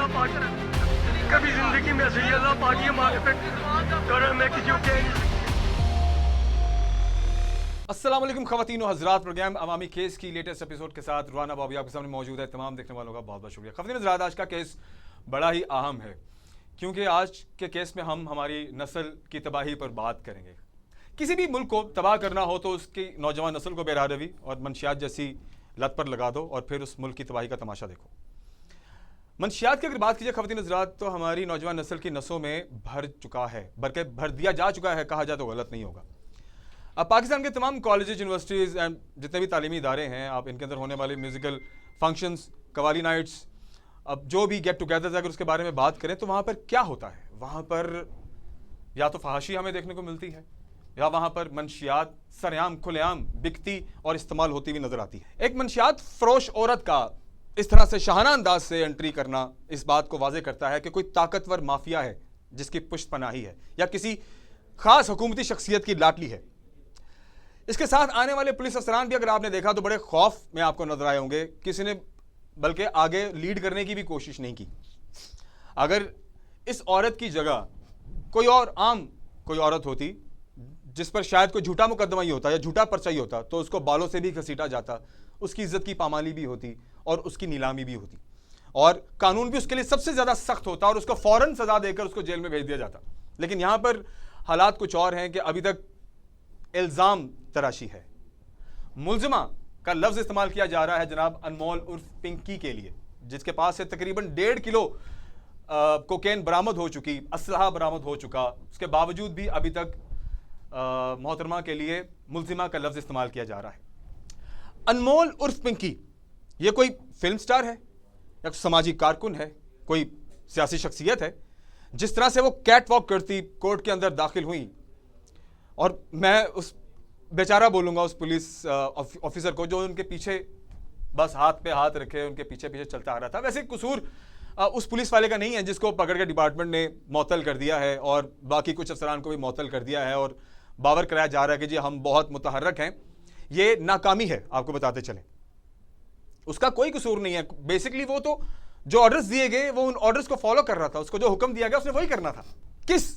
अल्लाह पाक कभी जिंदगी में सही अल्लाह पाक ये मांगते कर मैं किसी को कह नहीं सकता। अस्सलाम वालेकुम ख़वातीन व हज़रात, प्रोग्राम अवामी केस की लेटेस्ट एपिसोड के साथ रुहाना बॉबी आपके सामने मौजूद है। तमाम देखने वालों का बहुत बहुत शुक्रिया। ख़वातीन हज़रात, आज का केस बड़ा ही अहम है क्योंकि आज के केस में हम हमारी नस्ल की तबाही पर बात करेंगे। किसी भी मुल्क को तबाह करना हो तो उसकी नौजवान नस्ल को बेरारवी और मंशियात जैसी लत पर लगा दो और फिर उस मुल्क की तबाही का तमाशा देखो। मंशियात की अगर बात कीजिए ख़वातीन हज़रात, तो हमारी नौजवान नस्ल की नसों में भर चुका है, बल्कि भर दिया जा चुका है, कहा जाए तो गलत नहीं होगा। अब पाकिस्तान के तमाम कॉलेजेस, यूनिवर्सिटीज़ एंड जितने भी तालीमी इदारे हैं, आप इनके अंदर होने वाले म्यूज़िकल फंक्शंस, कवाली नाइट्स, अब जो भी गेट टुगेदर्स अगर उसके बारे में बात करें तो वहाँ पर क्या होता है? वहाँ पर या तो फहाशी हमें देखने को मिलती है या वहाँ पर मंशियात सरेआम खुलेआम बिकती और इस्तेमाल होती हुई नजर आती है। एक मंशियात फरोश औरत का इस तरह से शाहाना अंदाज से एंट्री करना इस बात को वाजे करता है कि कोई ताकतवर माफिया है जिसकी पुष्ट पनाही है या किसी खास हुकूमती शख्सियत की लाटली है। इसके साथ आने वाले पुलिस अफसरान भी अगर आपने देखा तो बड़े खौफ में आपको नजर आए होंगे। किसी ने बल्कि आगे लीड करने की भी कोशिश नहीं की। अगर इस औरत की जगह कोई और आम कोई औरत होती जिस पर शायद कोई झूठा मुकदमा ही होता या झूठा पर्चा ही होता तो उसको बालों से भी घसीटा जाता, उसकी इज्जत की पामाली भी होती और उसकी नीलामी भी होती और कानून भी उसके लिए सबसे ज्यादा सख्त होता और उसको फौरन सजा देकर उसको जेल में भेज दिया जाता। लेकिन यहां पर हालात कुछ और हैं कि अभी तक इल्जाम तराशी है। मुलजिमा का लफ्ज इस्तेमाल किया जा रहा है जनाब अनमोल उर्फ पिंकी के लिए, जिसके पास से तकरीबन 1.5 किलो कोकेन बरामद हो चुकी, असलहा बरामद हो चुका। उसके बावजूद भी अभी तक मोहतरमा के लिए मुलजिमा का लफ्ज इस्तेमाल किया जा रहा है। अनमोल उर्फ पिंकी ये कोई फिल्म स्टार है या समाजी कारकुन है, कोई सियासी शख्सियत है? जिस तरह से वो कैट वॉक करती कोर्ट के अंदर दाखिल हुई, और मैं उस बेचारा बोलूंगा उस पुलिस ऑफिसर को जो उनके पीछे बस हाथ पे हाथ रखे उनके पीछे पीछे चलता आ रहा था। वैसे कसूर उस पुलिस वाले का नहीं है जिसको पकड़ के डिपार्टमेंट ने मअतल कर दिया है और बाकी कुछ अफसरान को भी मअतल कर दिया है और बावर कराया जा रहा है कि जी हम बहुत मुतहर्रक हैं। ये नाकामी है, आपको बताते चलें। उसका कोई कसूर नहीं है। बेसिकली वो तो जो ऑर्डर्स दिए गए वो उन ऑर्डर्स को फॉलो कर रहा था, उसको जो हुक्म दिया गया उसने वही करना था। किस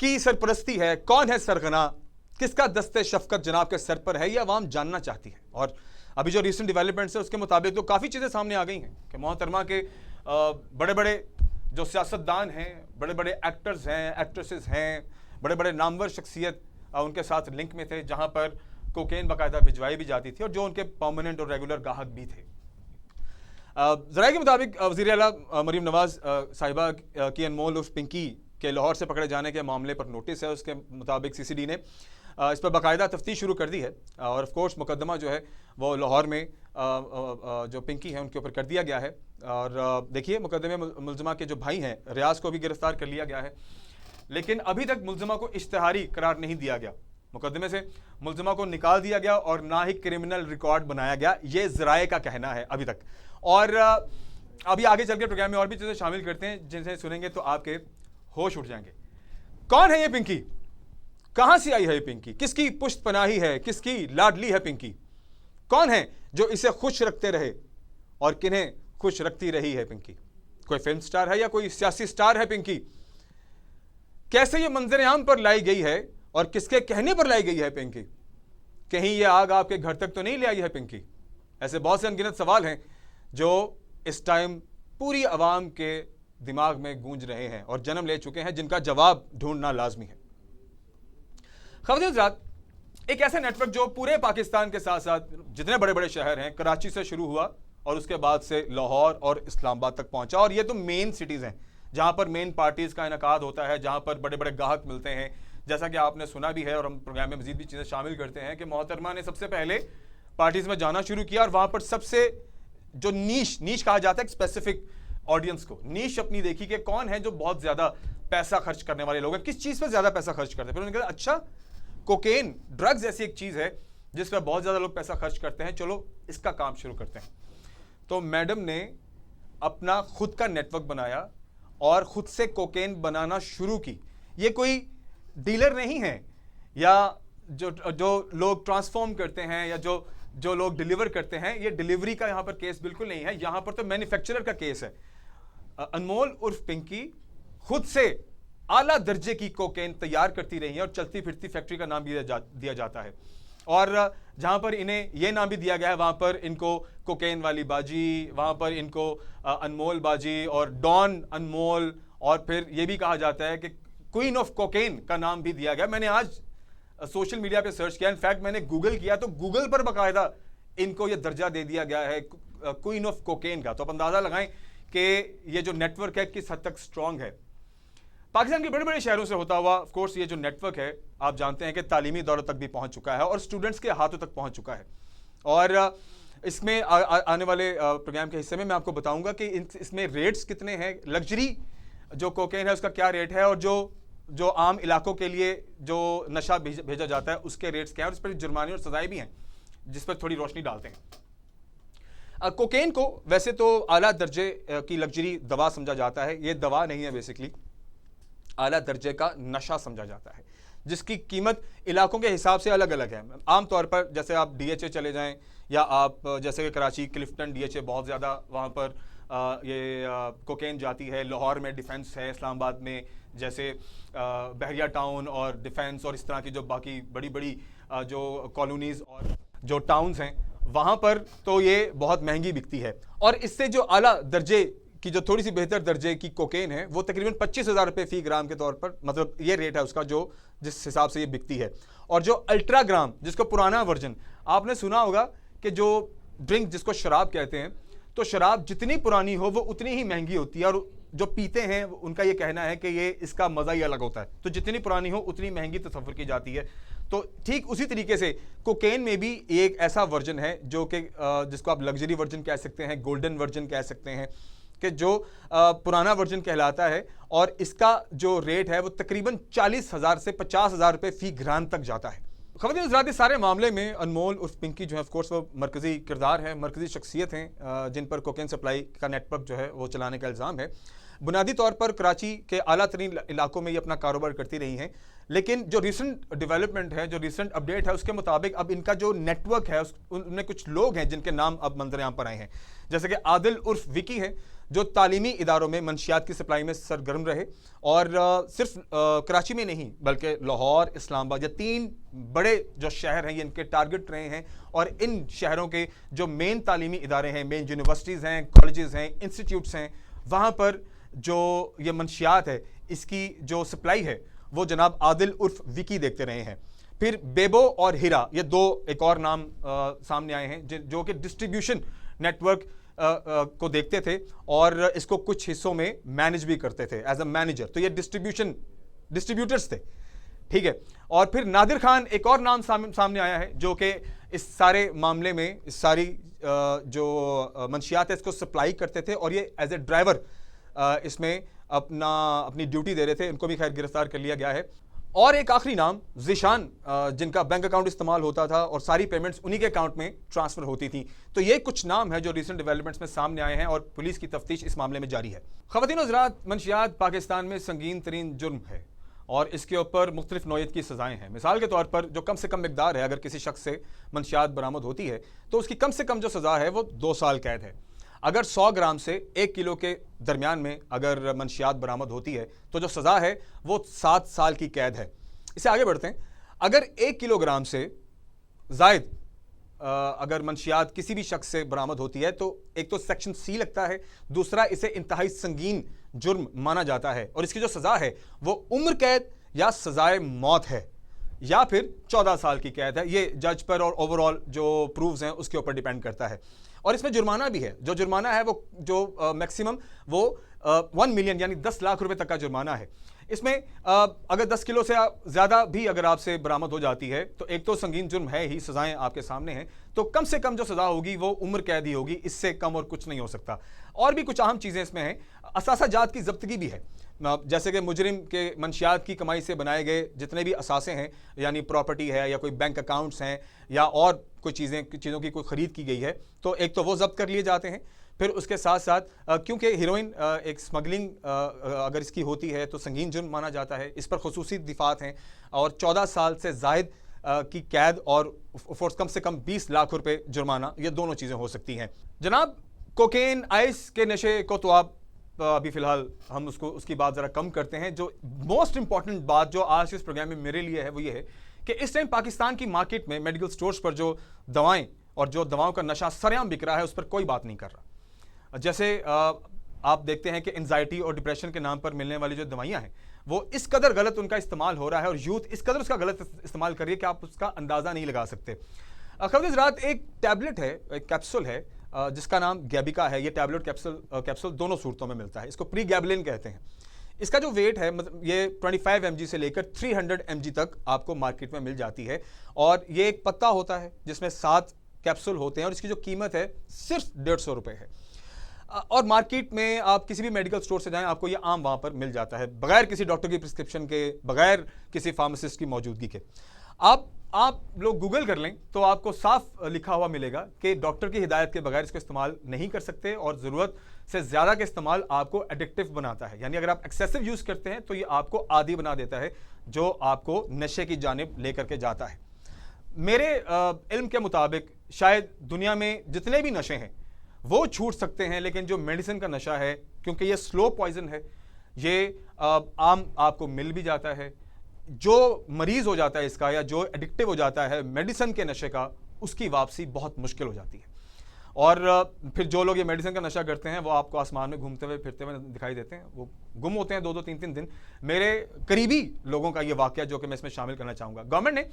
की सरपरस्ती है, कौन है सरगना, किसका दस्ते शफकत जनाब के सर पर है, यह अवाम जानना चाहती है। और अभी जो रिसेंट डेवलपमेंट्स है उसके मुताबिक तो काफ़ी चीज़ें सामने आ गई हैं कि मोहतरमा के बड़े बड़े जो सियासतदान हैं, बड़े बड़े एक्टर्स हैं, एक्ट्रेसेस हैं, बड़े बड़े नामवर शख्सियत उनके साथ लिंक में थे जहाँ पर कोकेन बाकायदा भिजवाई भी जाती थी और जो उनके परमानेंट और रेगुलर गाहक भी थे। ज़राए के मुताबिक वज़ीर आला मरीम नवाज साहिबा की अनमोल उर्फ पिंकी के लाहौर से पकड़े जाने के मामले पर नोटिस है। उसके मुताबिक CCD ने इस पर बाकायदा तफ्तीश शुरू कर दी है और ऑफ कोर्स मुकदमा जो है वो लाहौर में जो पिंकी है उनके ऊपर कर दिया गया है। और देखिए मुकदमे मुलजिमा के जो भाई हैं रियाज को भी गिरफ्तार कर लिया गया है, लेकिन अभी तक मुलजिमा को इश्तिहारी करार नहीं दिया गया। मुकदमे से मुलजिमा को निकाल दिया गया और ना ही क्रिमिनल रिकॉर्ड बनाया गया, ये ज़राए का कहना है अभी तक। और अभी आगे चल के प्रोग्राम में और भी चीज़ें शामिल करते हैं जिनसे सुनेंगे तो आपके होश उठ जाएंगे। कौन है ये पिंकी, कहां से आई है ये पिंकी, किसकी पुष्ट पनाही है, किसकी लाडली है पिंकी, कौन है जो इसे खुश रखते रहे और किन्हें खुश रखती रही है पिंकी? कोई फिल्म स्टार है या कोई सियासी स्टार है पिंकी? कैसे ये मंजर आम पर लाई गई है और किसके कहने पर लाई गई है पिंकी? कहीं ये आग आपके घर तक तो नहीं ले आई है पिंकी? ऐसे बहुत से अनगिनत सवाल हैं जो इस टाइम पूरी आवाम के दिमाग में गूंज रहे हैं और जन्म ले चुके हैं, जिनका जवाब ढूंढना लाजमी है। ख़वातीन हज़रात, एक ऐसा नेटवर्क जो पूरे पाकिस्तान के साथ साथ जितने बड़े बड़े शहर हैं, कराची से शुरू हुआ और उसके बाद से लाहौर और इस्लामाबाद तक पहुंचा। और ये तो मेन सिटीज़ हैं जहां पर मेन पार्टीज़ का इनकाद होता है, जहां पर बड़े बड़े गाहक मिलते हैं। जैसा कि आपने सुना भी है और हम प्रोग्राम में मजीद भी चीज़ें शामिल करते हैं कि मोहतरमा ने सबसे पहले पार्टीज़ में जाना शुरू किया और वहाँ पर सबसे जो नीश कहा जाता है स्पेसिफिक ऑडियंस को नीश अपनी देखी कि कौन है जो बहुत ज़्यादा पैसा खर्च करने वाले लोग हैं, किस चीज़ पर ज़्यादा पैसा खर्च करते हैं। फिर उन्होंने कहा अच्छा कोकेन ड्रग्स ऐसी एक चीज़ है जिस पर बहुत ज़्यादा लोग पैसा खर्च करते हैं, चलो इसका काम शुरू करते हैं। तो मैडम ने अपना खुद का नेटवर्क बनाया और खुद से कोकेन बनाना शुरू की। ये कोई डीलर नहीं है या जो लोग ट्रांसफॉर्म करते हैं या जो लोग डिलीवर करते हैं, ये डिलीवरी का यहाँ पर केस बिल्कुल नहीं है। यहाँ पर तो मैन्युफैक्चरर का केस है। अनमोल उर्फ पिंकी खुद से आला दर्जे की कोकेन तैयार करती रही है और चलती फिरती फैक्ट्री का नाम भी दिया जाता है। और जहां पर इन्हें यह नाम भी दिया गया है, वहां पर इनको कोकेन वाली बाजी, वहां पर इनको अनमोल बाजी और डॉन अनमोल, और फिर यह भी कहा जाता है कि क्वीन ऑफ कोकेन का नाम भी दिया गया। मैंने आज सोशल मीडिया पे सर्च किया, इनफैक्ट मैंने गूगल किया तो गूगल पर बाकायदा इनको यह दर्जा दे दिया गया है क्वीन ऑफ कोकेन का। तो आप अंदाजा लगाएं कि ये जो नेटवर्क है किस हद तक स्ट्रांग है। पाकिस्तान के बड़े बड़े शहरों से होता हुआ ऑफ कोर्स ये जो नेटवर्क है आप जानते हैं कि तालीमी दौरों तक भी पहुंच चुका है और स्टूडेंट्स के हाथों तक पहुंच चुका है। और इसमें आने वाले प्रोग्राम के हिस्से में मैं आपको बताऊंगा कि इसमें रेट्स कितने हैं, लग्जरी जो कोकेन है उसका क्या रेट है, और जो आम इलाकों के लिए जो नशा भेजा जाता है उसके रेट्स क्या है, और इस पर जुर्माने और सजाएं भी हैं जिस पर थोड़ी रोशनी डालते हैं। कोकेन को वैसे तो आला दर्जे की लग्जरी दवा समझा जाता है। ये दवा नहीं है, बेसिकली आला दर्जे का नशा समझा जाता है जिसकी कीमत इलाकों के हिसाब से अलग अलग है। आमतौर पर जैसे आप डीएचए चले जाएं या आप जैसे कि कराची क्लिफ्टन डीएचए बहुत ज़्यादा वहाँ पर ये कोकेन जाती है। लाहौर में डिफेंस है, इस्लामाबाद में जैसे बहरिया टाउन और डिफेंस और इस तरह की जो बाकी बड़ी बड़ी जो कॉलोनीज़ और जो टाउन्स हैं वहाँ पर तो ये बहुत महंगी बिकती है। और इससे जो आला दर्जे कि जो थोड़ी सी बेहतर दर्जे की कोकेन है वो तकरीबन 25,000 रुपये फी ग्राम के तौर पर, मतलब ये रेट है उसका जो जिस हिसाब से ये बिकती है। और जो अल्ट्रा ग्राम जिसको पुराना वर्जन, आपने सुना होगा कि जो ड्रिंक जिसको शराब कहते हैं, तो शराब जितनी पुरानी हो वो उतनी ही महंगी होती है, और जो पीते हैं उनका ये कहना है कि ये इसका मज़ा ही अलग होता है। तो जितनी पुरानी हो उतनी महंगी तस्वर की जाती है। तो ठीक उसी तरीके से कोकेन में भी एक ऐसा वर्जन है जो कि जिसको आप लग्जरी वर्जन कह सकते हैं, गोल्डन वर्जन कह सकते हैं, कि जो पुराना वर्जन कहलाता है, और इसका जो रेट है वो तकरीबन 40,000 से 50,000 रुपये फी ग्राम तक जाता है। ख़वातीन हज़रात, इस सारे मामले में अनमोल उर्फ पिंकी जो है ऑफ कोर्स वो मरकज़ी किरदार है, मरकज़ी शख्सियत हैं जिन पर कोकेन सप्लाई का नेटवर्क जो है वो चलाने का इल्ज़ाम है। बुनियादी तौर पर कराची के आला तरीन इलाकों में ये अपना कारोबार करती रही हैं, लेकिन जो रिसेंट डेवलपमेंट है, जो रिसेंट अपडेट है, उसके मुताबिक अब इनका जो नेटवर्क है उनमें कुछ लोग हैं जिनके नाम अब मंजर आम पर आए हैं। जैसे कि आदिल उर्फ विकी है जो तालीमी इदारों में मंशियात की सप्लाई में सरगर्म रहे, और सिर्फ कराची में नहीं बल्कि लाहौर, इस्लामाबाद, ये 3 बड़े जो शहर हैं ये इनके टारगेट रहे हैं। और इन शहरों के जो मेन तालीमी इदारे हैं, मेन यूनिवर्सिटीज़ हैं, कॉलेजेस हैं, इंस्टीट्यूट्स हैं, वहाँ पर जो ये मंशियात है इसकी जो सप्लाई है वो जनाब आदिल उर्फ विकी देखते रहे हैं। फिर बेबो और हीरा, ये 2 एक और नाम सामने आए हैं जो कि डिस्ट्रीब्यूशन नेटवर्क को देखते थे और इसको कुछ हिस्सों में मैनेज भी करते थे एज अ मैनेजर। तो ये डिस्ट्रीब्यूटर्स थे, ठीक है। और फिर नादिर खान एक और नाम सामने आया है जो कि इस सारे मामले में इस सारी जो मंशियात है इसको सप्लाई करते थे, और ये एज ए ड्राइवर इसमें अपनी ड्यूटी दे रहे थे। इनको भी खैर गिरफ्तार कर लिया गया है। और एक आखिरी नाम ज़ीशान, जिनका बैंक अकाउंट इस्तेमाल होता था और सारी पेमेंट्स उन्हीं के अकाउंट में ट्रांसफ़र होती थी। तो ये कुछ नाम है जो रिसेंट डेवलपमेंट्स में सामने आए हैं और पुलिस की तफ्तीश इस मामले में जारी है। ख़वातीन हज़रात, मंशियात पाकिस्तान में संगीन तरीन जुर्म है और इसके ऊपर मुख्तलिफ नौयत की सज़ाएँ हैं। मिसाल के तौर पर जो कम से कम मकदार है, अगर किसी शख्स से मंशियात बरामद होती है तो उसकी कम से कम जो सज़ा है वो 2 साल कैद है। अगर 100 ग्राम से 1 किलो के दरमियान में अगर मंशियात बरामद होती है तो जो सज़ा है वो 7 साल की कैद है। इससे आगे बढ़ते हैं। अगर 1 किलोग्राम से ज़ायद अगर मंशियात किसी भी शख्स से बरामद होती है तो एक तो सेक्शन C लगता है, दूसरा इसे इंतहाई संगीन जुर्म माना जाता है और इसकी जो सज़ा है वो उम्र कैद या सज़ाए मौत है या फिर 14 साल की कैद है। ये जज पर और ओवरऑल जो प्रूफ्स हैं उसके ऊपर डिपेंड करता है। और इसमें जुर्माना भी है। जो जुर्माना है वो जो मैक्सिमम वो 1 मिलियन यानी 10 लाख रुपए तक का जुर्माना है। इसमें अगर 10 किलो से ज़्यादा भी अगर आपसे बरामद हो जाती है तो एक तो संगीन जुर्म है ही, सज़ाएं आपके सामने हैं, तो कम से कम जो सज़ा होगी वो उम्र कैद ही होगी, इससे कम और कुछ नहीं हो सकता। और भी कुछ अहम चीज़ें इसमें हैं। असासा जात की जब्तगी भी है, जैसे कि मुजरिम के मंशियात की कमाई से बनाए गए जितने भी असासे हैं यानी प्रॉपर्टी है या कोई बैंक अकाउंट्स हैं या और कोई चीज़ों की कोई ख़रीद की गई है तो एक तो वो जब्त कर लिए जाते हैं। फिर उसके साथ साथ क्योंकि हीरोइन एक स्मगलिंग अगर इसकी होती है तो संगीन जुर्म माना जाता है, इस पर खुसूसी दिफात हैं और 14 साल से ज़ायद की कैद और फोर्स कम से कम 20 लाख रुपए जुर्माना, ये दोनों चीज़ें हो सकती हैं। जनाब, कोकेन आइस के नशे को तो आप अभी फिलहाल हम उसकी बात ज़रा कम करते हैं। जो मोस्ट इंपॉर्टेंट बात जो आज के इस प्रोग्राम में मेरे लिए है वो ये है कि इस टाइम पाकिस्तान की मार्केट में मेडिकल स्टोर्स पर जो दवाएं और जो दवाओं का नशा सरेआम बिक रहा है उस पर कोई बात नहीं कर रहा। जैसे आप देखते हैं कि एंजाइटी और डिप्रेशन के नाम पर मिलने वाली जो दवाइयां हैं वो इस कदर गलत उनका इस्तेमाल हो रहा है और यूथ इस कदर उसका गलत इस्तेमाल कर रही है कि आप उसका अंदाज़ा नहीं लगा सकते। खबीज़ रात एक टैबलेट है, एक कैप्सूल है जिसका नाम गैबिका है। ये टैबलेट कैप्सूल दोनों सूरतों में मिलता है। इसको प्री गैबलिन कहते हैं। इसका जो वेट है मतलब ये 25 mg से लेकर 300 mg तक आपको मार्केट में मिल जाती है और ये एक पत्ता होता है जिसमें 7 कैप्सूल होते हैं और इसकी जो कीमत है सिर्फ 150 रुपये है। और मार्केट में आप किसी भी मेडिकल स्टोर से जाएं आपको ये आम वहाँ पर मिल जाता है बगैर किसी डॉक्टर की प्रिस्क्रिप्शन के, बगैर किसी फार्मासिस्ट की मौजूदगी के। आप लोग गूगल कर लें तो आपको साफ लिखा हुआ मिलेगा कि डॉक्टर की हिदायत के बगैर इसको इस्तेमाल नहीं कर सकते और ज़रूरत से ज़्यादा का इस्तेमाल आपको एडिक्टिव बनाता है। यानी अगर आप एक्सेसिव यूज़ करते हैं तो ये आपको आदी बना देता है जो आपको नशे की जानिब लेकर के जाता है। मेरे इल्म के मुताबिक शायद दुनिया में जितने भी नशे हैं वो छूट सकते हैं, लेकिन जो मेडिसिन का नशा है क्योंकि ये स्लो पॉइजन है, ये आम आपको मिल भी जाता है। जो मरीज हो जाता है इसका या जो एडिक्टिव हो जाता है मेडिसिन के नशे का, उसकी वापसी बहुत मुश्किल हो जाती है। और फिर जो लोग ये मेडिसिन का नशा करते हैं वो आपको आसमान में घूमते हुए फिरते हुए दिखाई देते हैं, वो गुम होते हैं 2-2 3-3 दिन। मेरे करीबी लोगों का ये वाकया जो कि मैं इसमें शामिल करना चाहूँगा। गवर्नमेंट ने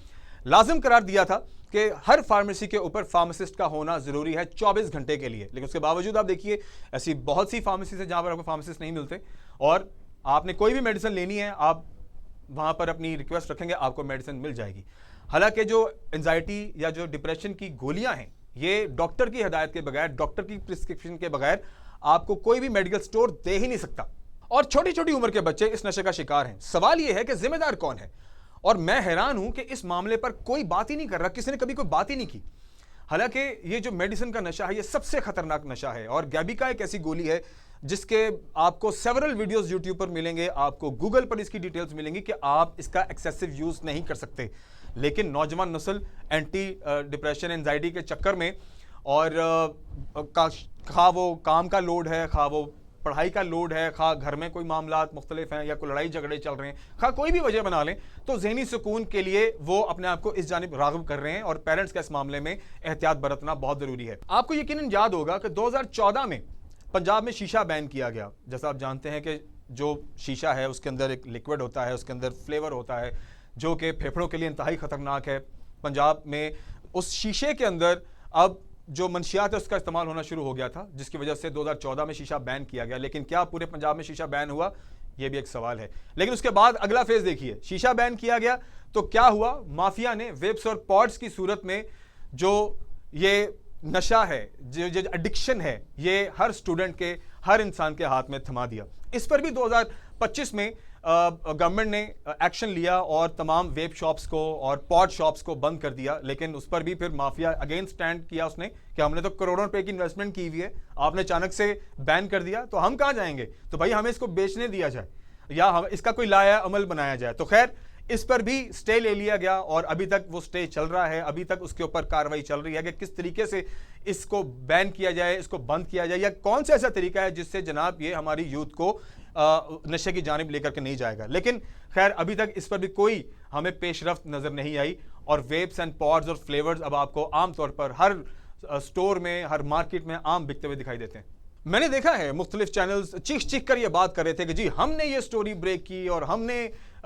लाजिम करार दिया था कि हर फार्मेसी के ऊपर फार्मासिस्ट का होना ज़रूरी है 24 घंटे के लिए, लेकिन उसके बावजूद आप देखिए ऐसी बहुत सी फार्मेसी है जहाँ पर आपको फार्मासिस्ट नहीं मिलते और आपने कोई भी मेडिसिन लेनी है आप वहाँ पर अपनी रिक्वेस्ट रखेंगे आपको मेडिसिन मिल जाएगी। हालांकि जो एंजाइटी या जो डिप्रेशन की गोलियां हैं ये डॉक्टर की हिदायत के बगैर, डॉक्टर की प्रिस्क्रिप्शन के बगैर आपको कोई भी मेडिकल स्टोर दे ही नहीं सकता और छोटी छोटी उम्र के बच्चे इस नशे का शिकार हैं। सवाल यह है कि जिम्मेदार कौन है और मैं हैरान हूं कि इस मामले पर कोई बात ही नहीं कर रहा, किसी ने कभी कोई बात ही नहीं की। हालांकि ये जो मेडिसिन का नशा है ये सबसे खतरनाक नशा है और गैबिका एक ऐसी गोली है जिसके आपको सेवरल वीडियोस यूट्यूब पर मिलेंगे, आपको गूगल पर इसकी डिटेल्स मिलेंगी कि आप इसका एक्सेसिव यूज नहीं कर सकते। लेकिन नौजवान नस्ल एंटी डिप्रेशन एंजाइटी के चक्कर में और खा वो काम का लोड है, खा वो पढ़ाई का लोड है, खा घर में कोई मामलात मुख्तलिफ हैं या कोई लड़ाई झगड़े चल रहे हैं, खा कोई भी वजह बना लें, तो जहनी सुकून के लिए वो अपने आप को इस जानिब राग़िब कर रहे हैं और पेरेंट्स का इस मामले में एहतियात बरतना बहुत ज़रूरी है। आपको यकीनन याद होगा कि 2014 में पंजाब में शीशा बैन किया गया। जैसा आप जानते हैं कि जो शीशा है उसके अंदर एक लिक्विड होता है, उसके अंदर फ्लेवर होता है जो कि फेफड़ों के लिए इंतहाई ख़तरनाक है। पंजाब में उस शीशे के अंदर अब जो मंशियात है उसका इस्तेमाल होना शुरू हो गया था, जिसकी वजह से 2014 में शीशा बैन किया गया। लेकिन क्या पूरे पंजाब में शीशा बैन हुआ, यह भी एक सवाल है। लेकिन उसके बाद अगला फेज देखिए, शीशा बैन किया गया तो क्या हुआ, माफिया ने वेब्स और पॉड्स की सूरत में जो ये नशा है, जो एडिक्शन है, ये हर स्टूडेंट के, हर इंसान के हाथ में थमा दिया। इस पर भी 2025 में गवर्नमेंट ने एक्शन लिया और तमाम वेब शॉप्स को और पॉड शॉप्स को बंद कर दिया। लेकिन उस पर भी फिर माफिया अगेन स्टैंड किया उसने कि हमने तो करोड़ों रुपए की इन्वेस्टमेंट की हुई है, आपने अचानक से बैन कर दिया तो हम कहाँ जाएंगे, तो भाई हमें इसको बेचने दिया जाए या हम इसका कोई लाया अमल बनाया जाए। तो खैर इस पर भी स्टे ले लिया गया और अभी तक वो स्टे चल रहा है, अभी तक उसके ऊपर कार्रवाई चल रही है कि किस तरीके से इसको बैन किया जाए, इसको बंद किया जाए, या कौन सा ऐसा तरीका है जिससे जनाब ये हमारी यूथ को नशे की जानिब लेकर के नहीं जाएगा। लेकिन खैर अभी तक इस पर भी कोई हमें पेशरफ्त नजर नहीं आई और वेब्स एंड पॉड्स और फ्लेवर्स अब आपको आमतौर पर हर स्टोर में, हर मार्केट में आम बिकते हुए दिखाई देते हैं। मैंने देखा है मुख्तलिफ चैनल्स चीख चीख कर ये बात कर रहे थे कि जी हमने ये स्टोरी ब्रेक की और हमने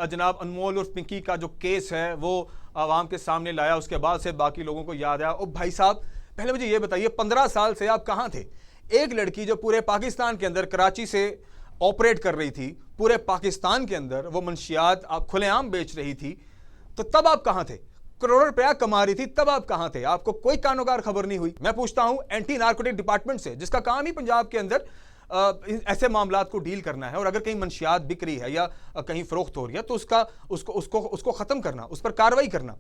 जनाब अनमोल और पिंकी का जो केस है वो आवाम के सामने लाया। उसके बाद से बाकी लोगों को याद आया। ओ भाई साहब, पहले मुझे ये बताइए 15 साल से आप कहाँ थे? एक लड़की जो पूरे पाकिस्तान के अंदर कराची से ऑपरेट कर रही थी, पूरे पाकिस्तान के अंदर वो मंशियात आप खुलेआम बेच रही थी, तो तब आप कहाँ थे? करोड़ों रुपया कमा रही थी, तब आप कहाँ थे? आपको कोई कानोगार खबर नहीं हुई। मैं पूछता हूं एंटी नार्कोटिक डिपार्टमेंट से, जिसका काम ही पंजाब के अंदर ऐसे मामलात को डील करना है, और अगर कहीं मंशियात बिक रही है या कहीं फरोख्त हो रही है तो उसको खत्म करना, उस पर कार्रवाई करना।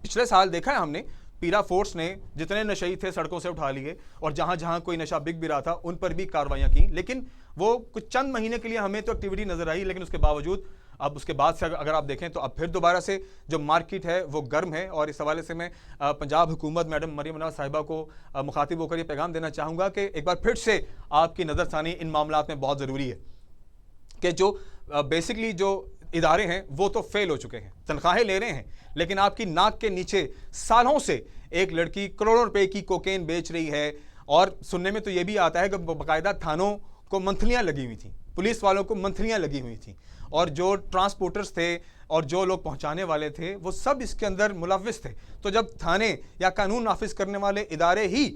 पिछले साल देखा है हमने, पीरा फोर्स ने जितने नशई थे सड़कों से उठा लिए और जहां जहां कोई नशा बिक भी रहा था उन पर भी कार्रवाइयां की। लेकिन वो कुछ चंद महीने के लिए हमें तो एक्टिविटी नजर आई, लेकिन उसके बावजूद अब उसके बाद से अगर आप देखें तो अब फिर दोबारा से जो मार्केट है वो गर्म है। और इस हवाले से मैं पंजाब हुकूमत मैडम मरीम नवाज साहिबा को मुखातिब होकर ये पैगाम देना चाहूँगा कि एक बार फिर से आपकी नज़रसानी इन मामलात में बहुत ज़रूरी है कि जो बेसिकली जो इदारे हैं वो तो फेल हो चुके हैं, तनख्वाहें ले रहे हैं, लेकिन आपकी नाक के नीचे सालों से एक लड़की करोड़ों रुपए की कोकेन बेच रही है। और सुनने में तो ये भी आता है कि बाकायदा थानों को मंथलियाँ लगी हुई थी, पुलिस वालों को मंथलियाँ लगी हुई थी, और जो ट्रांसपोर्टर्स थे और जो लोग पहुंचाने वाले थे वो सब इसके अंदर मुलव्विस थे। तो जब थाने या कानून नाफिज करने वाले इदारे ही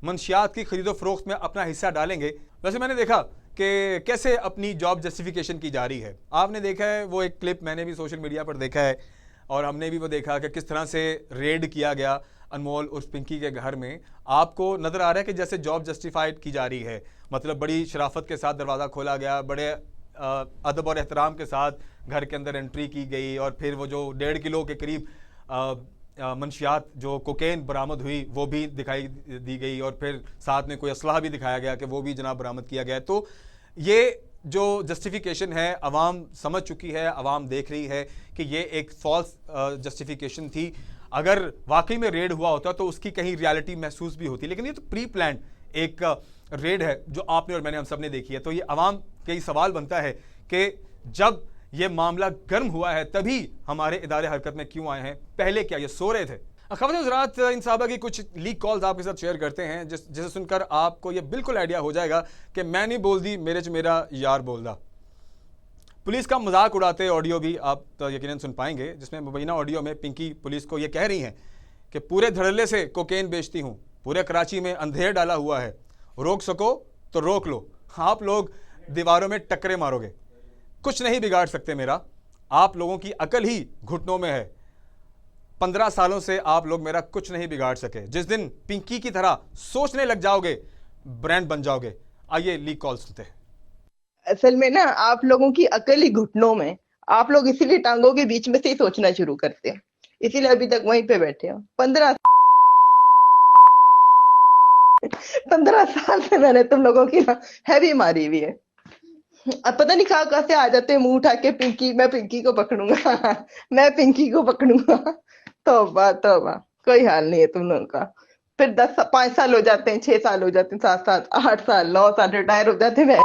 मंशियात की खरीदो फरोख्त में अपना हिस्सा डालेंगे, वैसे मैंने देखा कि कैसे अपनी जॉब जस्टिफिकेशन की जा रही है। आपने देखा है वो एक क्लिप, मैंने भी सोशल मीडिया पर देखा है और हमने भी वो देखा कि किस तरह से रेड किया गया अनमोल उर्फ पिंकी के घर में। आपको नज़र आ रहा है कि जैसे जॉब जस्टिफाइड की जा रही है, मतलब बड़ी शराफत के साथ दरवाज़ा खोला गया, बड़े अदब और एहतराम के साथ घर के अंदर एंट्री की गई, और फिर वो जो 1.5 किलो के करीब मंशियात जो कोकेन बरामद हुई वो भी दिखाई दी गई, और फिर साथ में कोई असलाह भी दिखाया गया कि वो भी जनाब बरामद किया गया। तो ये जो जस्टिफिकेशन है अवाम समझ चुकी है, अवाम देख रही है कि ये एक फॉल्स जस्टिफिकेशन थी। अगर वाकई में रेड हुआ होता तो उसकी कहीं रियलिटी महसूस भी होती, लेकिन ये तो प्री प्लान एक रेड है जो आपने और मैंने हम सब ने देखी है। तो ये अवाम का ही सवाल बनता है कि जब ये मामला गर्म हुआ है तभी हमारे इदारे हरकत में क्यों आए हैं, पहले क्या ये सो रहे थे? खबर हज़रात, इन साहबा की कुछ लीक कॉल्स आपके साथ शेयर करते हैं जिसे सुनकर आपको ये बिल्कुल आइडिया हो जाएगा कि मैं नहीं बोल दी, मेरे च मेरा यार बोल दा। पुलिस का मजाक उड़ाते ऑडियो भी आप तो यकीनन सुन पाएंगे, जिसमें मुबैना ऑडियो में पिंकी पुलिस को ये कह रही हैं कि पूरे धड़ल्ले से कोकेन बेचती हूँ, पूरे कराची में अंधेर डाला हुआ है, रोक सको तो रोक लो, आप लोग दीवारों में टक्करे मारोगे, कुछ नहीं बिगाड़ सकते मेरा, आप लोगों की अकल ही घुटनों में है, 15 सालों से आप लोग मेरा कुछ नहीं बिगाड़ सके, जिस दिन पिंकी की तरह सोचने लग जाओगे ब्रांड बन जाओगे। आइए लीक कॉल सुनते हैं। असल में ना आप लोगों की अकल ही घुटनों में, आप लोग इसीलिए टांगों के बीच में से ही सोचना शुरू करते हैं, इसीलिए अभी तक वहीं पे बैठे हो। 15 साल से मैंने तुम लोगों की ना हैवी मारी हुई है। अब पता नहीं कहाँ से आ जाते हैं मुंह उठा के, पिंकी, मैं पिंकी को पकड़ूंगा मैं पिंकी को पकड़ूंगा। तौबा तौबा, कोई हाल नहीं है तुम लोगों का। फिर 5 साल हो जाते हैं, 6 साल हो जाते हैं, 7 साल, 8 साल, 9 साल रिटायर हो जाते हैं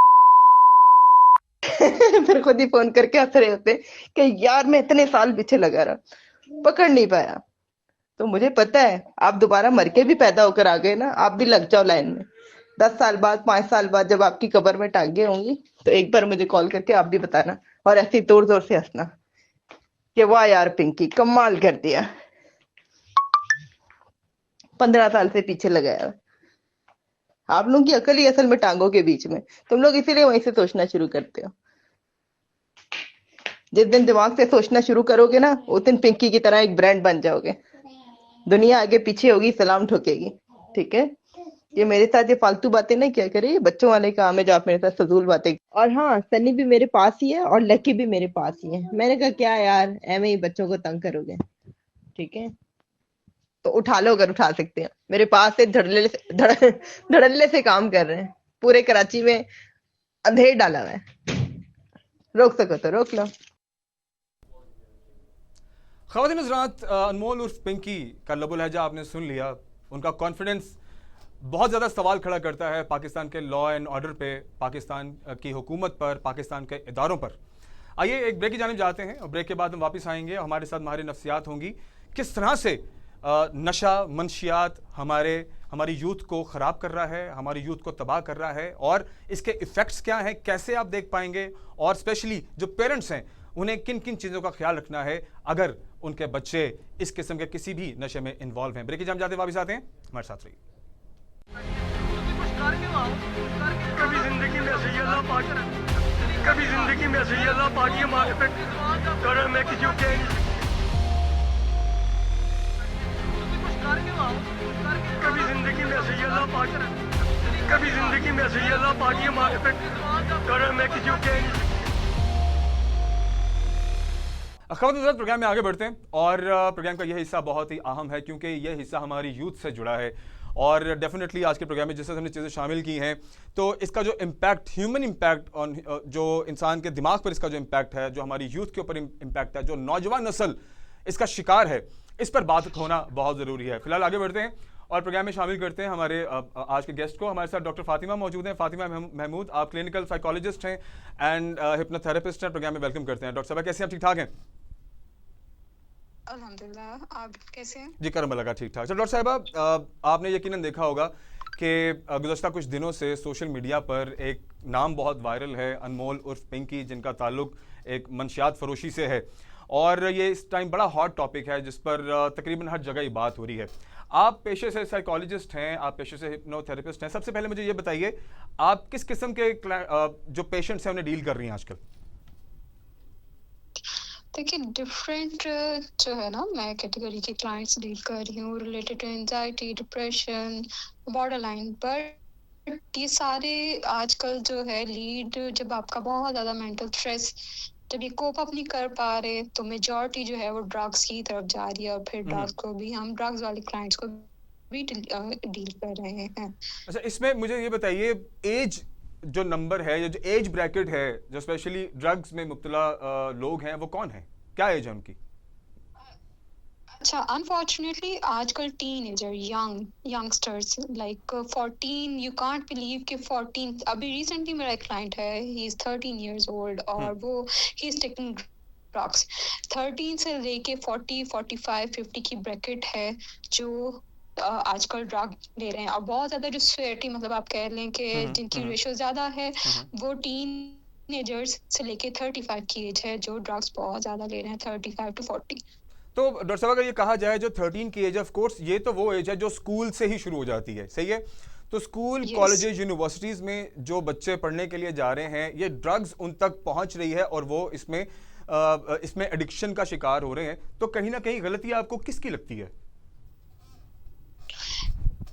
फिर खुद ही फोन करके हंस रहे होते कि यार मैं इतने साल पीछे लगा रहा, पकड़ नहीं पाया। तो मुझे पता है आप दोबारा मर के भी पैदा होकर आ गए ना, आप भी लग जाओ लाइन में। 10 साल बाद, 5 साल बाद जब आपकी कब्र में टांगे होंगी तो एक बार मुझे कॉल करके आप भी बताना, और ऐसे जोर जोर से हंसना कि वाह यार पिंकी कमाल कर दिया, 15 साल से पीछे लगाया। आप लोगों की अकल ही असल में टांगों के बीच में, तुम लोग इसीलिए वहीं से सोचना शुरू करते हो। जिस दिन दिमाग से सोचना शुरू करोगे ना, उस दिन पिंकी की तरह एक ब्रांड बन जाओगे, दुनिया आगे पीछे होगी, सलाम ठोकेगी। ठीक है, ये मेरे साथ ये फालतू बातें नहीं क्या करे, बच्चों वाले काम है जो आप मेरे साथ फजूल बातें। और हाँ, सन्नी भी मेरे पास ही है और लकी भी मेरे पास ही है। मैंने कहा क्या यार ऐਵੇਂ ही बच्चों को तंग करोगे, ठीक है तो उठा लो अगर उठा सकते हैं। मेरे पास से धड़ल्ले से काम कर रहे हैं, पूरे कराची में अंधेर डाला हुआ है, रोक सको तो रोक लो। ख़वातीन हज़रात, अनमोल उर्फ पिंकी का लबो लहजा आपने सुन लिया। उनका कॉन्फिडेंस बहुत ज़्यादा सवाल खड़ा करता है पाकिस्तान के लॉ एंड ऑर्डर पे, पाकिस्तान की हुकूमत पर, पाकिस्तान के इदारों पर। आइए एक ब्रेक की जानिब जाते हैं और ब्रेक के बाद हम वापस आएंगे। हमारे साथ माहिर नफ्सियात होंगी, किस तरह से नशा मंशियात हमारी यूथ को ख़राब कर रहा है, हमारी यूथ को तबाह कर रहा है, और इसके इफ़ेक्ट्स क्या हैं, कैसे आप देख पाएंगे, और स्पेशली जो पेरेंट्स हैं उन्हें किन किन चीज़ों का ख्याल रखना है अगर उनके बच्चे इस किस्म के किसी भी नशे में इन्वॉल्व हैं। ब्रेक की जानिब जाते वापस आते हैं, हमारे साथ रहिए। कभी जिंदगी में ऐसे अल्लाह पाक, कभी जिंदगी में ऐसे अल्लाह पाक ये मांग पे कर मैं कि जो कह कभी जिंदगी में ऐसे अल्लाह पाक, कभी जिंदगी में ऐसे अल्लाह पाक ये मांग पे कर मैं कि जो कह। ख़वातीन प्रोग्राम में आगे बढ़ते हैं और प्रोग्राम का यह हिस्सा बहुत ही अहम है क्योंकि यह हिस्सा हमारी यूथ से जुड़ा है और डेफिनेटली आज के प्रोग्राम में जैसे हमने चीज़ें शामिल की हैं, तो इसका जो इम्पैक्ट, ह्यूमन इम्पैक्ट ऑन जो इंसान के दिमाग पर इसका जो इम्पैक्ट है, जो हमारी यूथ के ऊपर इम्पैक्ट है, जो नौजवान नस्ल इसका शिकार है, इस पर बात होना बहुत ज़रूरी है। फिलहाल आगे बढ़ते हैं और प्रोग्राम में शामिल करते हैं हमारे आज के गेस्ट को। हमारे साथ डॉक्टर फातिमा मौजूद हैं, फातिमा महमूद। आप क्लिनिकल साइकोलॉजिस्ट हैं एंड हिप्नोथेरेपिस्ट हैं। प्रोग्राम में वेलकम करते हैं। डॉक्टर साहब कैसे हैं? आप ठीक ठाक हैं? अल्हम्दुलिल्लाह, आप कैसे हैं? जी करम लगा ठीक ठाक। तो डॉक्टर साहब, आपने यकीनन देखा होगा कि गुज़श्ता कुछ दिनों से सोशल मीडिया पर एक नाम बहुत वायरल है, अनमोल उर्फ पिंकी, जिनका ताल्लुक एक मंशियात फरोशी से है और ये इस टाइम बड़ा हॉट टॉपिक है जिस पर तकरीबन हर जगह ही बात हो रही है। आप पेशे से साइकोलॉजिस्ट हैं, आप पेशे से हिप्नोथेरेपिस्ट हैं। सबसे पहले मुझे ये बताइए, आप किस किस्म के जो पेशेंट्स हैं उन्हें डील कर रही हैं आजकल? देखिए, डिफरेंट जो है ना, मैं कैटेगरी के क्लाइंट्स डील कर रही हूँ, related to anxiety, depression, borderline. But ये सारे आजकल जो है लीड, जब आपका बहुत ज़्यादा मेंटल स्ट्रेस, जब ये कोप अप नहीं कर पा रहे, तो मेजॉरिटी जो है वो ड्रग्स की तरफ जा रही है। और फिर ड्रग्स को भी हम, ड्रग्स वाले क्लाइंट्स को भी डील कर रहे हैं। अच्छा, इसमें मुझे ये बताइए, एज जो नंबर है या जो एज ब्रैकेट है, जो स्पेशली ड्रग्स में मुब्तला लोग हैं, वो कौन है? क्या एज है उनकी? अच्छा, अनफॉर्चुनेटली आजकल teenager, youngsters like 14, you can't believe कि 14, अभी रिसेंटली मेरा एक क्लाइंट है, ही इज 13 इयर्स ओल्ड और वो ही इज टेकिंग ड्रग्स। 13 से लेके 40, 45, 50 की ब्रैकेट है जो आजकल ड्रग ले रहे हैं। और बहुत ज्यादा जो सेवेरिटी, मतलब आप कह लें कि जिनकी रेशियो ज्यादा है, वो टीनेजर्स से लेके 35 की एज है जो ड्रग्स बहुत ज्यादा ले रहे हैं, 35 to 40। तो डॉक्टर साहब, अगर ये कहा जाए जो 13 की एज, ऑफ कोर्स ये तो वो एज है जो स्कूल से ही शुरू हो जाती है, सही है? तो स्कूल, कॉलेजेस, यूनिवर्सिटीज़ में जो बच्चे पढ़ने के लिए जा रहे हैं, ये ड्रग्स उन तक पहुंच रही है और वो इसमें एडिक्शन का शिकार हो रहे हैं। तो कहीं ना कहीं गलती आपको किसकी लगती है?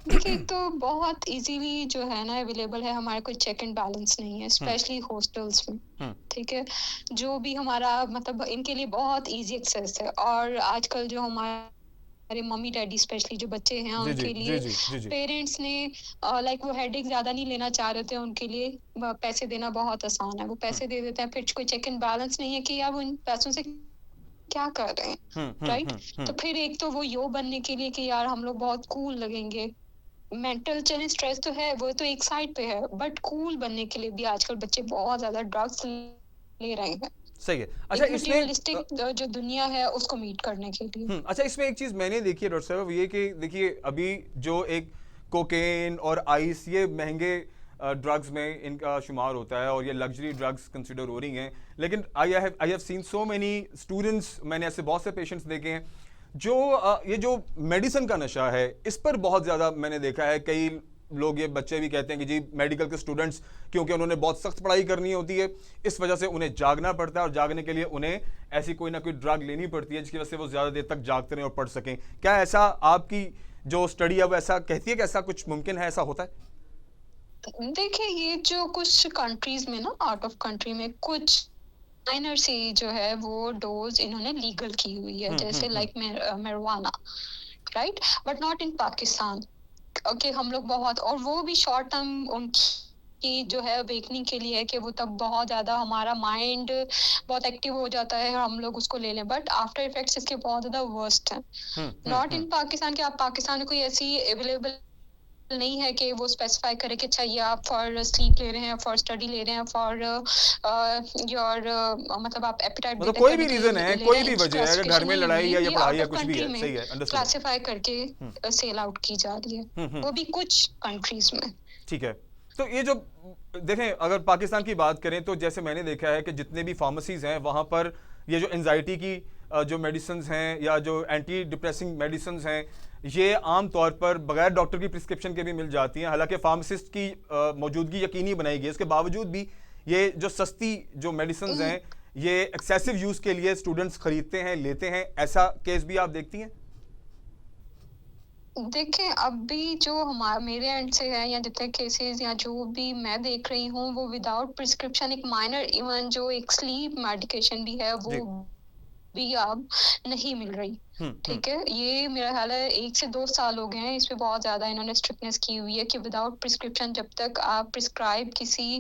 देखिए, तो बहुत इजीली जो है ना अवेलेबल है, हमारे कोई चेक एंड बैलेंस नहीं है, स्पेशली हॉस्टल्स में। ठीक है, जो भी हमारा, मतलब इनके लिए बहुत इजी एक्सेस है। और आजकल जो हमारे मम्मी डैडी, स्पेशली जो बच्चे हैं, उनके लिए पेरेंट्स ने लाइक वो हेडेक ज्यादा नहीं लेना चाह रहे थे, उनके लिए पैसे देना बहुत आसान है। वो पैसे दे देते हैं, फिर कोई चेक एंड बैलेंस नहीं है कि आप उन पैसों से क्या कर रहे हैं, राइट? तो फिर एक तो वो यो बनने के लिए कि यार हम लोग बहुत कूल लगेंगे, मेंटल चैलेंज, स्ट्रेस तो है, वो तो एक साइड पे है, बट कूल बनने के लिए भी आजकल बच्चे बहुत ज्यादा ड्रग्स ले रहे हैं। सही है। अच्छा, इसमें रियलिस्टिक जो दुनिया है उसको मीट करने के लिए। अच्छा, इसमें एक चीज मैंने देखी है डॉक्टर साहब, ये कि देखिए अभी जो एक कोकेन और आइस, ये महंगे ड्रग्स में इनका शुमार होता है और ये लग्जरी ड्रग्स कंसिडर हो रही हैं। लेकिन I have seen so many students, मैंने ऐसे बहुत से पेशेंट्स देखे हैं जो ये जो मेडिसिन का नशा है, इस पर बहुत ज़्यादा मैंने देखा है। कई लोग, ये बच्चे भी कहते हैं कि जी मेडिकल के स्टूडेंट्स, क्योंकि उन्होंने बहुत सख्त पढ़ाई करनी होती है, इस वजह से उन्हें जागना पड़ता है और जागने के लिए उन्हें ऐसी कोई ना कोई ड्रग लेनी पड़ती है जिसकी वजह से वो ज़्यादा देर तक जागते रहें और पढ़ सकें। क्या ऐसा आपकी जो स्टडी है वो ऐसा कहती है कि ऐसा कुछ मुमकिन है, ऐसा होता है? देखिए, ये जो कुछ कंट्रीज में ना, आउट ऑफ कंट्री में कुछ माइनर सी जो है वो डोज इन्होंने लीगल की हुई है, जैसे like marijuana, right? But not in Pakistan. Okay, हम लोग बहुत, और वो भी शॉर्ट टर्म उनकी जो है अवेकनिंग के लिए है कि वो तब बहुत ज्यादा हमारा माइंड बहुत एक्टिव हो जाता है, हम लोग उसको ले लें, बट आफ्टर इफेक्ट्स इसके बहुत ज्यादा वर्स्ट हैं। नॉट इन पाकिस्तान के, आप पाकिस्तान में कोई ऐसी अवेलेबल नहीं है कि वो स्पेसिफाई करे कि अच्छा ये आप फॉर स्लीप ले रहे हैं, फॉर स्टडी ले रहे हैं, फॉर योर मतलब आप एपेटाइट, मतलब कोई भी रीजन है, कोई भी वजह है, अगर घर में लड़ाई या पढ़ाई या कुछ भी है, सही है, अंडरस्टैंड, क्लासिफाई करके सेल आउट की जा रही है, वो भी कुछ कंट्रीज में। ठीक है, तो ये जो देखें, अगर पाकिस्तान की बात करें तो जैसे मैंने देखा है कि जितने भी फार्मेसीज हैं वहाँ पर ये जो एंजाइटी की जो मेडिसिन हैं या जो एंटी डिप्रेसिंग मेडिसिन हैं, ये आम तौर पर बगैर डॉक्टर की प्रिस्क्रिप्शन के भी मिल जाती हैं। हालांकि फार्मासिस्ट की मौजूदगी यकीनी बनाई गई है, इसके बावजूद भी ये जो सस्ती जो मेडिसिन हैं ये एक्सेसिव यूज़ के लिए स्टूडेंट्स खरीदते हैं, लेते हैं। ऐसा केस भी आप देखती हैं? देखें, अभी जो हमारा मेरे एंड से है या जितने केसेस या जो भी मैं देख रही हूँ, वो विदाउट प्रिस्क्रिप्शन एक माइनर, इवन जो एक स्लीप मेडिकेशन भी है वो भी अब नहीं मिल रही। ठीक है, ये मेरा ख्याल है 1 से 2 साल हो गए हैं, इस पे बहुत ज्यादा इन्होंने स्ट्रिक्टनेस की हुई है कि विदाउट प्रिस्क्रिप्शन जब तक आप प्रिस्क्राइब किसी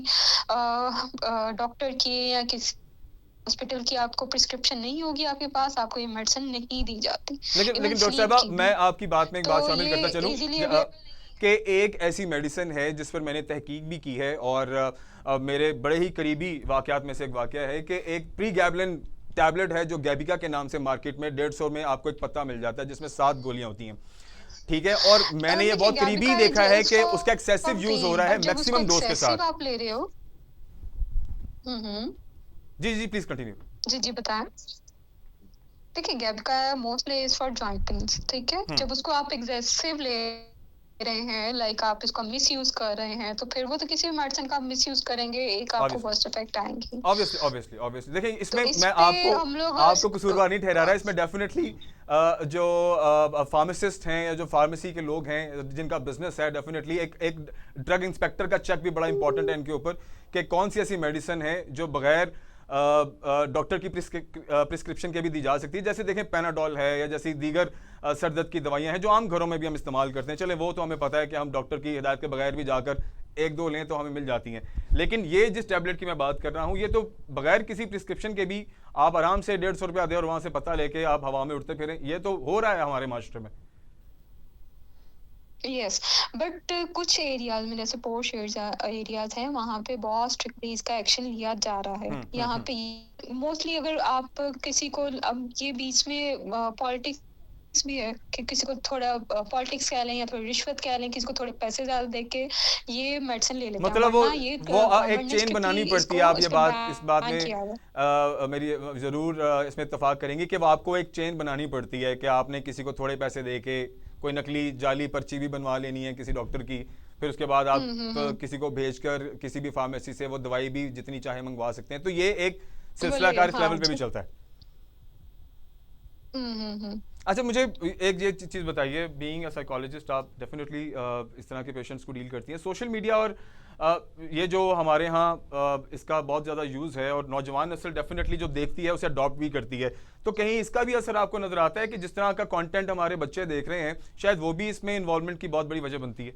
डॉक्टर की या किसी हॉस्पिटल की आपको प्रिस्क्रिप्शन नहीं होगी आपके पास, आपको ये मेडिसिन नहीं दी जाती। लेकिन इवन लेकिन डॉक्टर स्लीप साहबा की भी। मैं आपकी बात में एक बात तो शामिल ये करता चलूं इजीली कि एक ऐसी मेडिसिन है जिस पर मैंने तहकीक भी की है और मेरे बड़े ही करीबी वाकयात में से एक वाकया है कि एक प्री गैबलिन टैबलेट है जो गैबिका के नाम से मार्केट में 150 में आपको एक पत्ता मिल जाता है जिसमें 7 गोलियां होती हैं, ठीक है, और मैंने ये बहुत करीबी देखा है कि उसका एक्सेसिव यूज हो रहा है मैक्सिमम डोज के साथ। आप ले रहे हो। जी जी प्लीज कंटिन्यू। जी जी बताएं। देखिए Gabica mostly is for joint pains, ठीक है। जब उसको आप एक्सेसिव ले रहे हैं, लाइक आप इसको मिस यूज कर रहे हैं, तो फिर वो तो किसी भी मेडिसिन का मिस यूज करेंगे, एक आपको वर्स्ट इफेक्ट आएंगे। ऑब्वियसली देखिए इसमें इस मैं पे हम लोग आपको कसूरवार नहीं ठहरा रहा, इसमें डेफिनेटली जो फार्मासिस्ट हैं या जो फार्मेसी के लोग हैं जिनका बिजनेस है, डेफिनेटली एक ड्रग इंस्पेक्टर का चेक भी बड़ा इंपॉर्टेंट है इनके ऊपर कि कौन सी ऐसी मेडिसिन है जो बगैर डॉक्टर की प्रिस्क्रिप्शन के भी दी जा सकती है। जैसे देखें पैनाडोल है या जैसी दीगर सर दर्द की दवाइयां हैं जो आम घरों में भी हम इस्तेमाल करते हैं, चले वो तो हमें पता है कि हम डॉक्टर की हिदायत के बगैर भी जाकर 1-2 लें तो हमें मिल जाती हैं। लेकिन ये जिस टैबलेट की मैं बात कर रहा हूँ, ये तो बगैर किसी प्रिस्क्रिप्शन के भी आप आराम से 150 रुपया दें और वहां से पता लेके आप हवा में उड़ते फिरें, ये तो हो रहा है हमारे माशरे में। यस, बट कुछ एरियाज में जैसे पोश एरियाज हैं, वहाँ पे बहुत स्ट्रिक्टली इसका एक्शन लिया जा रहा है। यहाँ पे मोस्टली अगर आप किसी को, अब ये बीच में पॉलिटिक्स भी है कि किसी को थोड़ा पॉलिटिक्स कह लें या थोड़ी रिश्वत कह लें, किसी को थोड़े पैसे ज्यादा दे के ये मेडिसिन ले लेते हैं, मतलब वो एक ने चेन बनानी पड़ती है। आप ये बात इस बात में मेरी जरूर इसमें इत्तेफाक करेंगे कि वो आपको एक चेन बनानी पड़ती है कि आपने किसी को थोड़े पैसे दे के कोई नकली जाली पर्ची भी बनवा लेनी है किसी डॉक्टर की, फिर उसके बाद आप किसी को भेजकर किसी भी फार्मेसी से वो दवाई भी जितनी चाहे मंगवा सकते हैं। तो ये एक सिलसिला कार इस लेवल पे भी चलता है। अच्छा मुझे एक ये चीज़ बताइए, बीइंग अ साइकोलॉजिस्ट आप डेफिनेटली इस तरह के पेशेंट्स को डील करती हैं। सोशल मीडिया और ये जो हमारे यहाँ इसका बहुत ज़्यादा यूज़ है और नौजवान नस्ल डेफिनेटली जो देखती है उसे अडॉप्ट भी करती है, तो कहीं इसका भी असर आपको नज़र आता है कि जिस तरह का कंटेंट हमारे बच्चे देख रहे हैं शायद वो भी इसमें इन्वॉल्वमेंट की बहुत बड़ी वजह बनती है?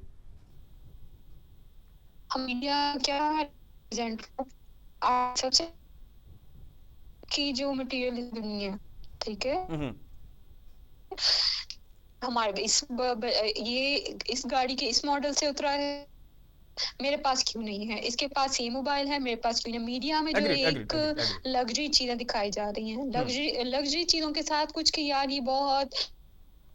मीडिया क्या सबसे की जो मटेरियल दुनिया, ठीक है, हमारे इस गाड़ी के इस मॉडल से उतरा है, मेरे पास क्यों नहीं है, इसके पास ये मोबाइल है, मेरे पास क्यों नहीं। मीडिया में जो एक लग्जरी चीजें दिखाई जा रही हैं, लग्जरी चीजों के साथ कुछ कि यार ये बहुत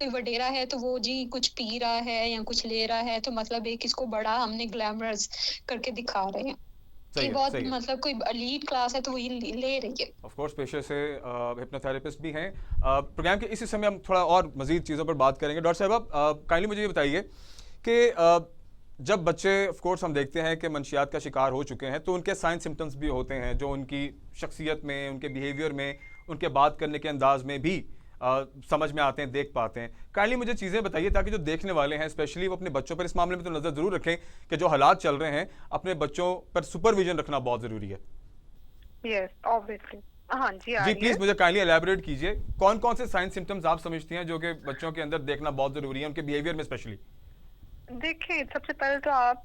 वडेरा है तो वो जी कुछ पी रहा है या कुछ ले रहा है, तो मतलब एक इसको बड़ा हमने ग्लैमरस करके दिखा रहे हैं। ये बहुत मतलब कोई एलीट क्लास है तो वो ये ले रही है। ऑफ कोर्स पेशे से हिप्नोथेरेपिस्ट भी हैं। प्रोग्राम के इसी समय हम थोड़ा और मजीद चीज़ों पर बात करेंगे। डॉक्टर साहब आप काइंडली मुझे ये बताइए कि जब बच्चे ऑफ कोर्स हम देखते हैं कि मंशियात का शिकार हो चुके हैं तो उनके साइन सिम्टम्स भी होते हैं जो उनकी शख्सियत में, उनके बिहेवियर में, उनके बात करने के अंदाज में भी समझ में आते हैं, देख पाते हैं। काइंडली मुझे चीज़ें बताइए ताकि जो देखने वाले हैं स्पेशली वो अपने बच्चों पर इस मामले में तो नज़र ज़रूर रखें कि जो हालात चल रहे हैं अपने बच्चों पर सुपरविजन रखना बहुत ज़रूरी है। Yes obviously. हाँ जी जी प्लीज़ मुझे काइंडली एलैबोरेट कीजिए, कौन कौन से साइन सिम्टम्स आप समझती हैं जो कि बच्चों के अंदर देखना बहुत ज़रूरी है, उनके बिहेवियर में स्पेशली? देखिए सबसे पहले तो आप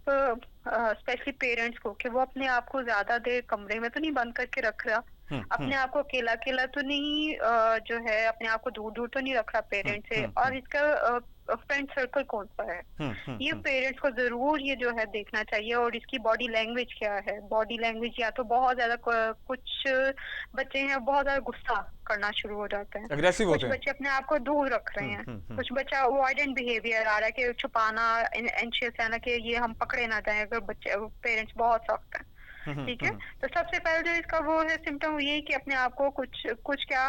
स्पेशली पेरेंट्स को कि वो अपने आप को ज्यादा देर कमरे में तो नहीं बंद करके रख रहा, अपने आप को अकेला अकेला तो नहीं जो है अपने आप को दूर दूर तो नहीं रख रहा पेरेंट्स से, और इसका फ्रेंड सर्कल कौन सा है ये पेरेंट्स को जरूर ये जो है देखना चाहिए। और इसकी बॉडी लैंग्वेज क्या है, बॉडी लैंग्वेज या तो बहुत ज्यादा कुछ बच्चे हैं बहुत ज्यादा गुस्सा करना शुरू हो जाते हैं, कुछ बच्चे अपने आप को दूर रख रहे हैं, कुछ बच्चा अवॉइडेंट बिहेवियर आ रहा है कि छुपाना, एंशियस रहना कि ये हम पकड़े ना जाए अगर बच्चे पेरेंट्स बहुत सख्त हैं। ठीक है, तो सबसे पहले जो इसका वो है सिम्टम यही कि अपने आप को कुछ क्या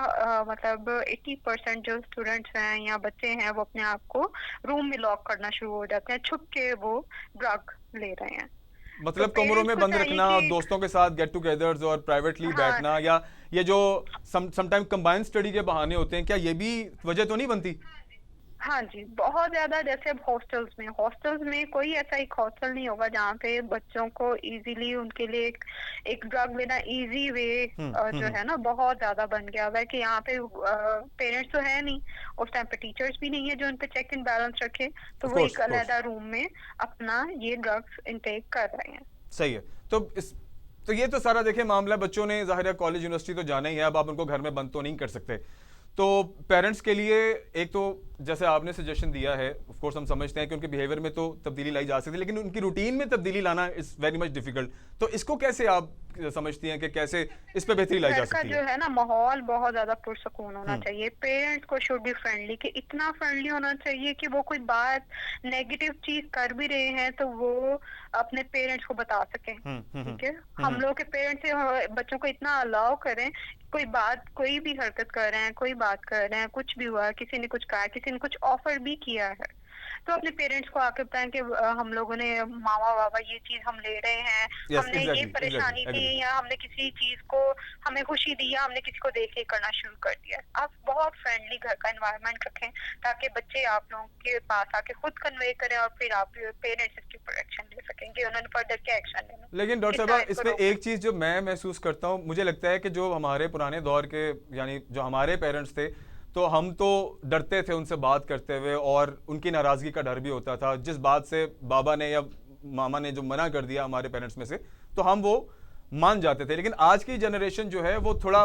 मतलब 80% जो स्टूडेंट्स हैं या बच्चे हैं वो अपने आप को रूम में लॉक करना शुरू हो जाते हैं, छुप के वो ड्रग ले रहे हैं। मतलब तो कमरों में बंद रखना, दोस्तों के साथ गेट टुगेदर्स और प्राइवेटली बैठना, या ये जो समटाइम कंबाइंड स्टडी के बहाने होते हैं, क्या ये भी वजह तो नहीं बनती? हाँ जी, बहुत ज्यादा। जैसे अब हॉस्टल्स में कोई ऐसा एक हॉस्टल नहीं होगा जहाँ पे बच्चों को इजीली उनके लिए एक ड्रग लेना इजी वे जो है ना बहुत ज्यादा बन गया हुआ है कि यहाँ पे पेरेंट्स तो है नहीं, उस टाइम पे टीचर्स भी नहीं है जो उन पे चेक एंड बैलेंस रखे, तो Of वो course, एक of course. अलग रूम में अपना ये ड्रग्स इनटेक कर रहे हैं। सही है। तो ये तो सारा देखिए मामला, बच्चों ने ज़ाहिर है कॉलेज यूनिवर्सिटी तो जाना ही है, अब आप उनको घर में बंद तो नहीं कर सकते। तो पेरेंट्स के लिए एक तो जैसे आपने सजेशन दिया है, ऑफ कोर्स हम समझते हैं कि उनके बिहेवियर में तो तब्दीली लाई जा सकती है, लेकिन उनकी रूटीन में तब्दीली लाना इज वेरी मच डिफिकल्ट। तो इसको कैसे आप समझती हैं कि कैसे इस पे बेहतरी लाई जा घर का सकती जो है? है ना माहौल बहुत ज्यादा पुरसकून होना चाहिए। पेरेंट्स को शुड बी फ्रेंडली, कि इतना फ्रेंडली होना चाहिए कि वो कोई बात नेगेटिव चीज कर भी रहे हैं तो वो अपने पेरेंट्स को बता सकें। ठीक है, हम लोग के पेरेंट्स से बच्चों को इतना अलाउ करें, कोई बात कोई भी हरकत कर रहे हैं, कोई बात कर रहे हैं, कुछ भी हुआ, किसी ने कुछ कहा, किसी ने कुछ ऑफर भी किया है, तो अपने पेरेंट्स को आके बताएं कि हम लोगों ने मामा बाबा ये चीज हम ले रहे हैं, Yes, हमने ये exactly, परेशानी exactly, दी agree. या हमने किसी चीज को हमें खुशी दी या हमने किसी को देख के करना शुरू कर दिया। आप बहुत फ्रेंडली घर का एनवायरनमेंट रखें ताकि बच्चे आप लोगों के पास आके खुद कन्वे करें और फिर आप पेरेंट्स इसके ऊपर एक्शन ले सकेंगे, उन्होंने फर्दर क्या एक्शन लेना। लेकिन डॉक्टर इतना साहब इसमें एक चीज जो मैं महसूस करता हूँ, मुझे लगता है कि जो हमारे पुराने दौर के यानी जो हमारे पेरेंट्स थे, तो हम तो डरते थे उनसे बात करते हुए और उनकी नाराजगी का डर भी होता था। जिस बात से बाबा ने या मामा ने जो मना कर दिया हमारे पेरेंट्स में से, तो हम वो मान जाते थे। लेकिन आज की जनरेशन जो है वो थोड़ा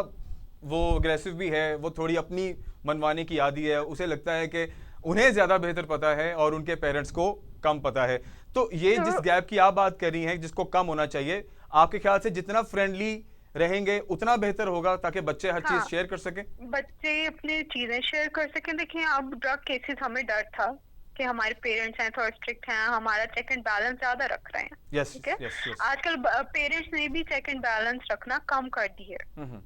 वो अग्रेसिव भी है, वो थोड़ी अपनी मनमानी की आदी है, उसे लगता है कि उन्हें ज़्यादा बेहतर पता है और उनके पेरेंट्स को कम पता है। तो ये जिस गैप की आप बात कर रही हैं जिसको कम होना चाहिए, आपके ख्याल से जितना फ्रेंडली रहेंगे उतना बेहतर होगा ताकि बच्चे हर चीज शेयर कर सकें? बच्चे अपनी चीजें शेयर कर सकें। देखिए अब ड्रग केसेस हमें डर था कि हमारे पेरेंट्स हैं थोड़ा स्ट्रिक्ट हैं, हमारा चेक एंड बैलेंस ज्यादा रख रहे हैं। Yes, ठीक है, yes, yes. आजकल पेरेंट्स ने भी चेक एंड बैलेंस रखना कम कर दी है।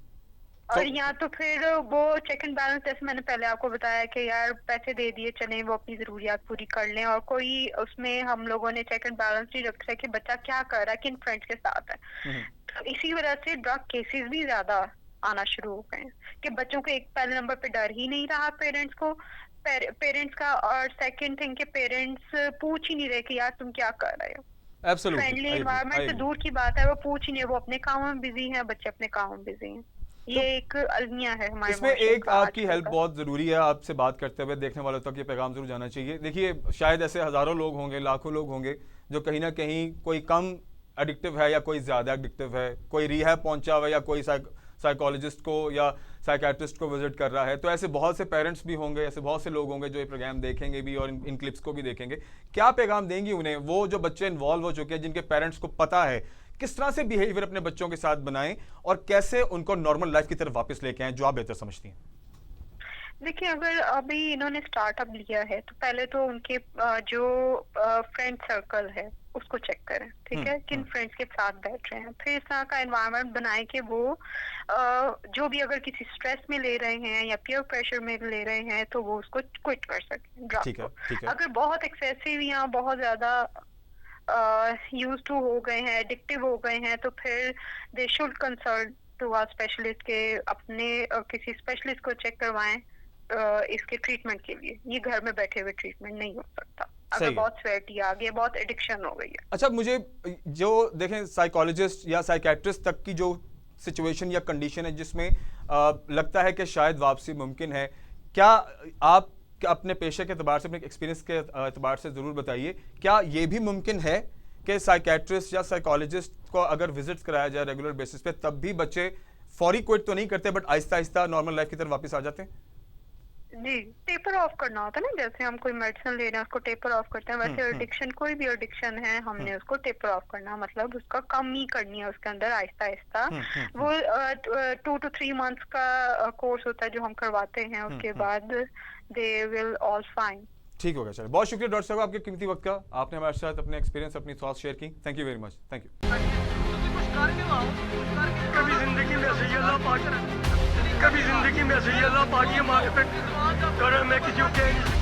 और या तो फिर वो चेक एंड बैलेंस, जैसे मैंने पहले आपको बताया कि यार पैसे दे दिए चलें, वो अपनी जरूरियात पूरी कर लें, और कोई उसमें हम लोगों ने चेक एंड बैलेंस नहीं रखा कि बच्चा क्या कर रहा है, किन फ्रेंड्स के साथ है। तो इसी वजह से ड्रग केसेस भी ज्यादा आना शुरू हो गए हैं कि बच्चों को एक पहले नंबर पे डर ही नहीं रहा पेरेंट्स का, और सेकंड थिंग के पेरेंट्स पूछ ही नहीं रहे कि यार तुम क्या कर रहे हो। फ्रेंडली एनवायरनमेंट से दूर की बात है, वो पूछ ही नहीं, वो अपने कामों में बिजी हैं, बच्चे अपने कामों में बिजी हैं। ये एक अलमिया है हमारे। इसमें एक आपकी हेल्प बहुत जरूरी है, आपसे बात करते हुए देखने वालों तक ये पैगाम जरूर जाना चाहिए। देखिए शायद ऐसे हजारों लोग होंगे, लाखों लोग होंगे जो कहीं ना कहीं कोई कम एडिक्टिव है या कोई ज्यादा एडिक्टिव है, कोई रिहैब पहुंचा हुआ या कोई साइकोलॉजिस्ट को या साइकेट्रिस्ट को विजिट कर रहा है। तो ऐसे बहुत से पेरेंट्स भी होंगे, ऐसे बहुत से लोग होंगे जो ये प्रोग्राम देखेंगे भी और इन क्लिप्स को भी देखेंगे। क्या पैगाम देंगी उन्हें, वो जो बच्चे इन्वॉल्व हो चुके हैं, जिनके पेरेंट्स को पता है किस तरह से बिहेवियर अपने बच्चों के साथ बनाएं और कैसे उनको नॉर्मल लाइफ की तरफ वापस लेके आएं, जो आप बेहतर समझती हैं? देखिए अगर अभी इन्होंने स्टार्टअप लिया है तो पहले तो उनके जो फ्रेंड सर्कल है उसको चेक करें। ठीक है, किन फ्रेंड्स के साथ बैठ रहे हैं, फिर इस तरह का एनवायरनमेंट बनाए कि वो जो भी अगर किसी स्ट्रेस में ले रहे हैं या पीयर प्रेशर में ले रहे हैं तो वो उसको क्विट कर सकें ड्रग को। अगर बहुत एक्सेसिव या बहुत ज्यादा यूज टू हो गए हैं, एडिक्टिव हो गए हैं, तो फिर they should consult to a specialist के अपने किसी स्पेशलिस्ट को चेक करवाएं इसके ट्रीटमेंट के लिए। ये घर में बैठे हुए ट्रीटमेंट नहीं हो सकता अगर बहुत स्वेटी आ गई, बहुत एडिक्शन हो गई है। अच्छा, मुझे जो देखें साइकोलॉजिस्ट या साइकेट्रिस्ट तक की जो सिचुएशन या कंडीशन है जिसमें लगता है कि शायद वापसी मुमकिन है, क्या आप अपने पेशे के एतबार से, अपने एक्सपीरियंस के एतबार से ज़रूर बताइए, क्या ये भी मुमकिन है कि साइकेट्रिस्ट या साइकोलॉजिस्ट को अगर विजिट्स कराया जाए रेगुलर बेसिस पे तब भी बच्चे फौरी क्विट तो नहीं करते but Aahista Aahista normal life की तरफ वापस आ जाते हैं? जी, टेपर ऑफ करना होता है ना, जैसे हम कोई मेडिसिन ले रहे हैं उसको टेपर ऑफ करते हैं, वैसे एडिक्शन कोई भी एडिक्शन है हमने उसको टेपर ऑफ करना, मतलब उसका कम ही करनी है उसके अंदर आहिस्ता आहिस्ता। वो 2 to 3 months का कोर्स होता है जो हम करवाते हैं, उसके बाद दे विल ऑल फाइन। ठीक हो गया, चलिए बहुत शुक्रिया डॉक्टर साहब आपके कीमती वक्त का, आपने हमारे साथ अपने एक्सपीरियंस, अपनी थॉट्स शेयर की। Thank you very much. Thank you. कभी जिंदगी में ऐसे अल्लाह पाक, कभी जिंदगी में ऐसे अल्लाह पाक ये मांगते, मैं किसी को कह नहीं